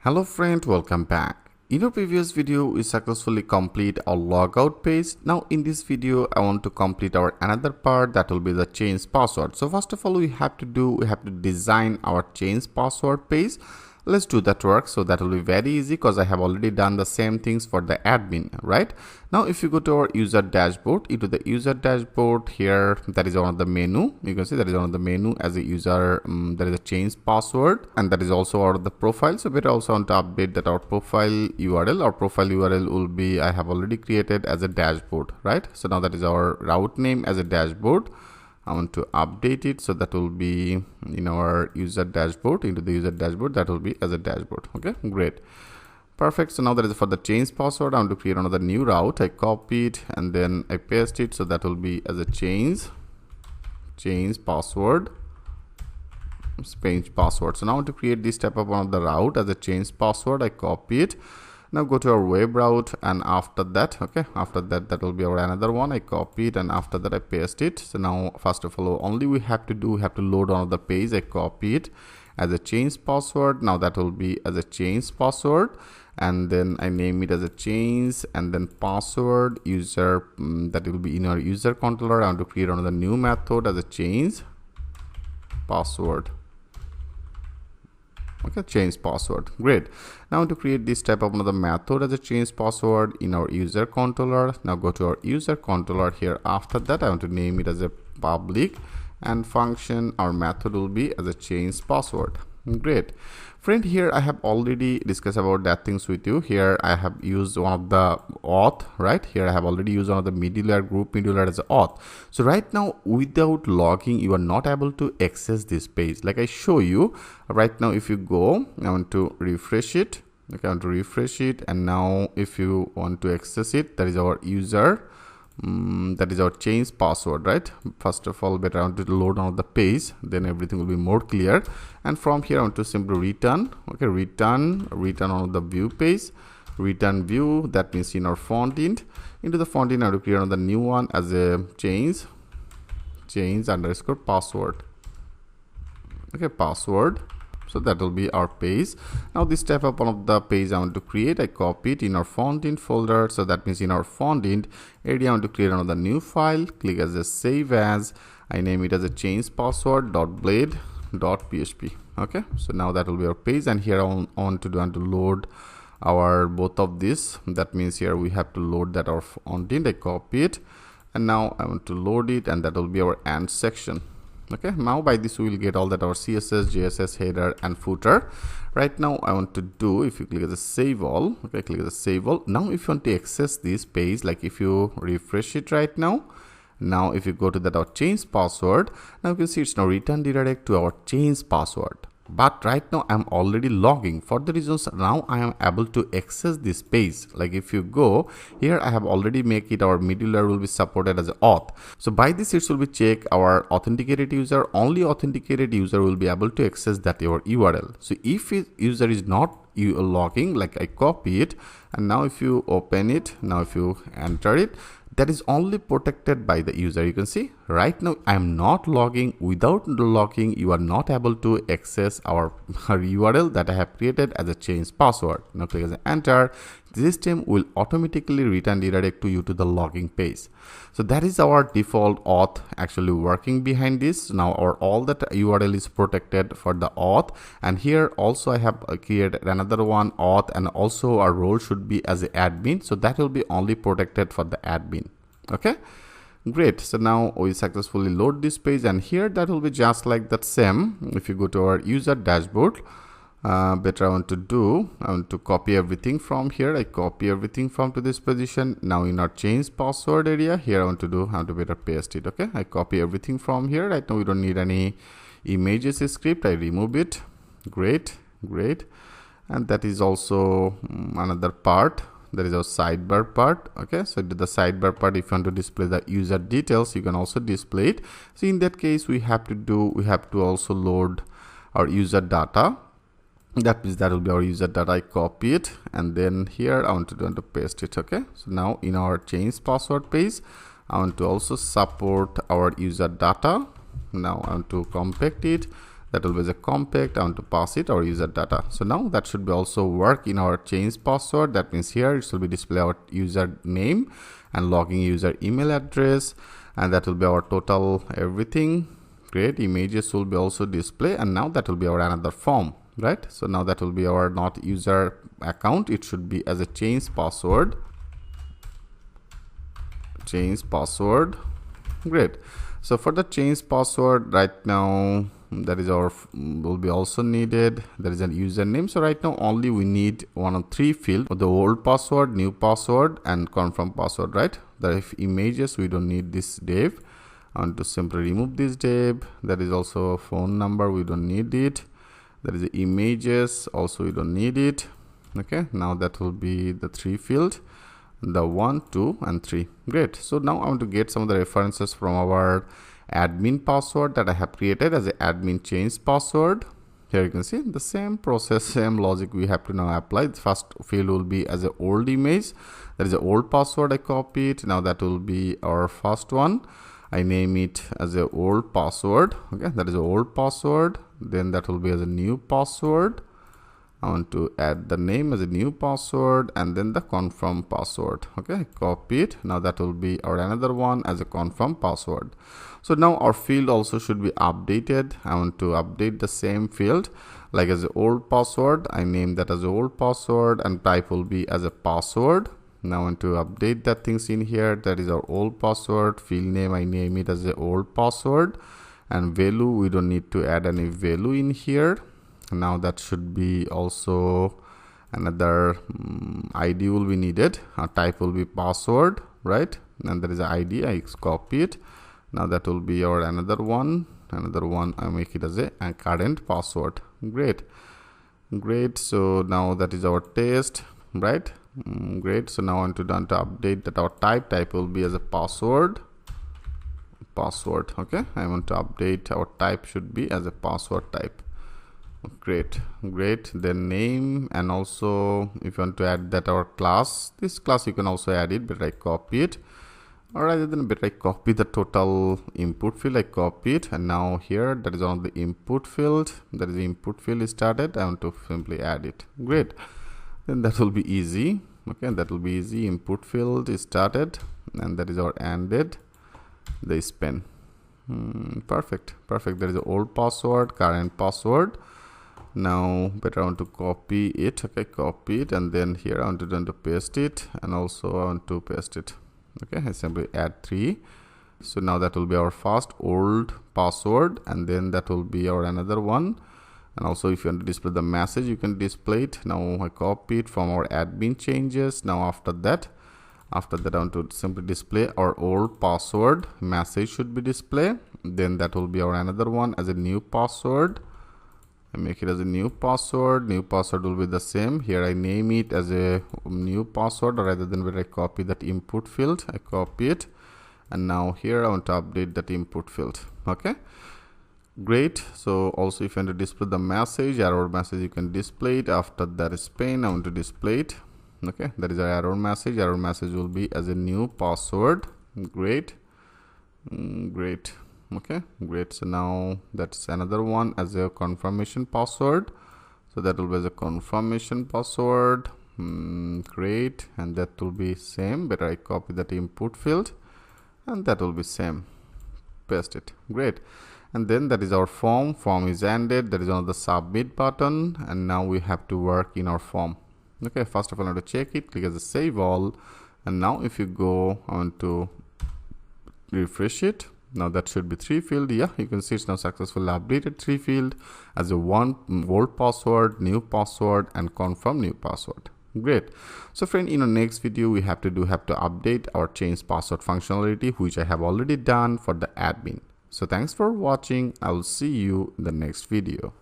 Hello friend, welcome back. In our previous video, we successfully complete our logout page. Now in this video, I want to complete our another part that will be the change password. So first of all, we have to design our change password page. Let's do that work. So that will be very easy because I have already done the same things for the admin, right? Now if you go to our user dashboard, into the user dashboard here, that is one of the menu. You can see that is one of the menu as a user. There is a change password, and that is also out of the profile. So we also want to update that our profile URL. Our profile URL will be, I have already created as a dashboard, right? So now that is our route name as a dashboard. I want to update it, so that will be in our user dashboard. Into the user dashboard, that will be as a dashboard. Okay, great, perfect. So now that is for the change password. I want to create another new route. I copy it and then I paste it, so that will be as a change password. So now I want to create this type of one of the route as a change password. I copy it. Now go to our web route, and after that, okay, after that, that will be our another one. I copy it, and after that I paste it. So now first of all, only we have to load another page. I copy it as a change password. Now that will be as a change password, and then I name it as a change, and then password user, that will be in our user controller. I want to create another new method as a change password. Okay, change password. Great. Now to create this type of another method as a change password in our user controller. Now go to our user controller here. After that, I want to name it as a public, and function, our method will be as a change password. Great. Friend, here I have already discussed about that things with you. Here I have used one of the auth, right? Here I have already used one of the middleware, group middleware as auth. So right now, without logging, you are not able to access this page. Like I show you right now, if you go, I want to refresh it. Okay, I want to refresh it, and now if you want to access it, that is our user. That is our change password, right? First of all, better I want to load on the page, then everything will be more clear. And from here I want to simply return. Okay, return on the view page, return view. That means in our font int. Into the font int I have to create another new one as a change underscore password. Okay, password. So that will be our page. Now this type of one of the page I want to create, I copy it in our font int folder. So that means in our font int area I want to create another new file. Click as a save as. I name it as a change password .blade.php. Okay, so now that will be our page, and here I want to load our both of this. That means here we have to load that our font int. I copy it, and now I want to load it, and that will be our end section. Okay, now by this we will get all that our CSS, JSS, header and footer. Right now I want to do, if you click as a save all, okay, click as a save all. Now if you want to access this page, like if you refresh it right now, now if you go to that our change password, now you can see it's now return redirect to our change password. But right now I'm already logging. For the reasons now I am able to access this page. Like if you go here, I have already make it our middleware will be supported as auth. So by this it will be check our authenticated user. Only authenticated user will be able to access that your URL. So if user is not logging, like I copy it, and now if you open it, now if you enter it, that is only protected by the user. You can see right now I am not logging. Without logging, you are not able to access our URL that I have created as a change password. Now click as enter. This system will automatically return redirect to you to the logging page. So that is our default auth actually working behind this. Now our all that URL is protected for the auth, and here also I have created another one auth, and also our role should be as an admin. So that will be only protected for the admin. Okay, great. So now we successfully load this page, and here that will be just like that same. If you go to our user dashboard, better I want to copy everything from here. I copy everything from to this position. Now in our change password area here, I want to better paste it. Okay, I copy everything from here. Right now we don't need any images script. I remove it. Great. And that is also another part. That is our sidebar part. Okay, so to the sidebar part, if you want to display the user details, you can also display it. So in that case, we have to also load our user data. That means that will be our user data. I copy it, and then here I want to paste it. Okay, so now in our change password page, I want to also support our user data. Now I want to compact it. that will be the compact. I want to pass it our user data. So now that should be also work in our change password. That means here it will be display our user name and logging user email address, and that will be our total everything. Great. Images will be also display, and now that will be our another form, right? So now that will be our not user account, it should be as a change password. Great. So for the change password right now, that is our will be also needed. There is a username. So right now only we need one of three fields: the old password, new password, and confirm password, right? The if images, we don't need this div. I want to simply remove this div. That is also a phone number, we don't need it. There is the images, also we don't need it. Okay, now that will be the three field, the 1, 2, and 3. Great. So now I want to get some of the references from our admin password that I have created as an admin change password. Here you can see the same process, same logic we have to now apply. The first field will be as an old image. That is an old password. I copy it. Now that will be our first one. I name it as a old password. Okay, that is an old password. Then that will be as a new password. I want to add the name as a new password, and then the confirm password. Okay, copy it. Now that will be our another one as a confirm password. So now our field also should be updated. I want to update the same field like as the old password. I name that as old password, and type will be as a password. Now I want to update that things in here. That is our old password. Field name, I name it as the old password, and value, we don't need to add any value in here. Now that should be also another ID will be needed. Type will be password, right? And there is an ID. I copy it. Now that will be our another one. I make it as a current password. Great. So now that is our test, right? Great. So now I want to update that our type will be as a password. Okay, I want to update our type should be as a password type. Great. Then name, and also if you want to add that our class, this class you can also add it, but I copy it. Or rather than but I copy the total input field, I copy it, and now here that is on the input field. That is the input field is started. I want to simply add it. Great. Then that will be easy. Okay, that will be easy. Input field is started, and that is our ended. The span. Perfect. There is the old password, current password. Now better I want to copy it. Okay, copy it, and then here I want to paste it, and also I want to paste it. Okay, I simply add 3. So now that will be our first old password, and then that will be our another one. And also if you want to display the message, you can display it. Now I copy it from our admin changes. Now after that I want to simply display our old password. Message should be displayed. Then that will be our another one as a new password. I make it as a new password. New password will be the same. Here I name it as a new password, rather than where I copy that input field. I copy it, and now here I want to update that input field. Okay, great. So also if you want to display the message, error message, you can display it. After that is pane, I want to display it. Okay, that is our error message. Error message will be as a new password. Great. Okay, great. So now that's another one as a confirmation password. So that will be as a confirmation password. Great. And that will be same. Better I copy that input field, and that will be same. Paste it. Great. And then that is our form. Form is ended. There is another submit button, and now we have to work in our form. Okay, first of all I want to check it. Click as a save all, and now if you go, I want to refresh it. Now that should be 3 field. Yeah, you can see it's now successfully updated 3 field as a old password, new password, and confirm new password. Great. So friend, in our next video we have to update our change password functionality, which I have already done for the admin. So thanks for watching. I will see you in the next video.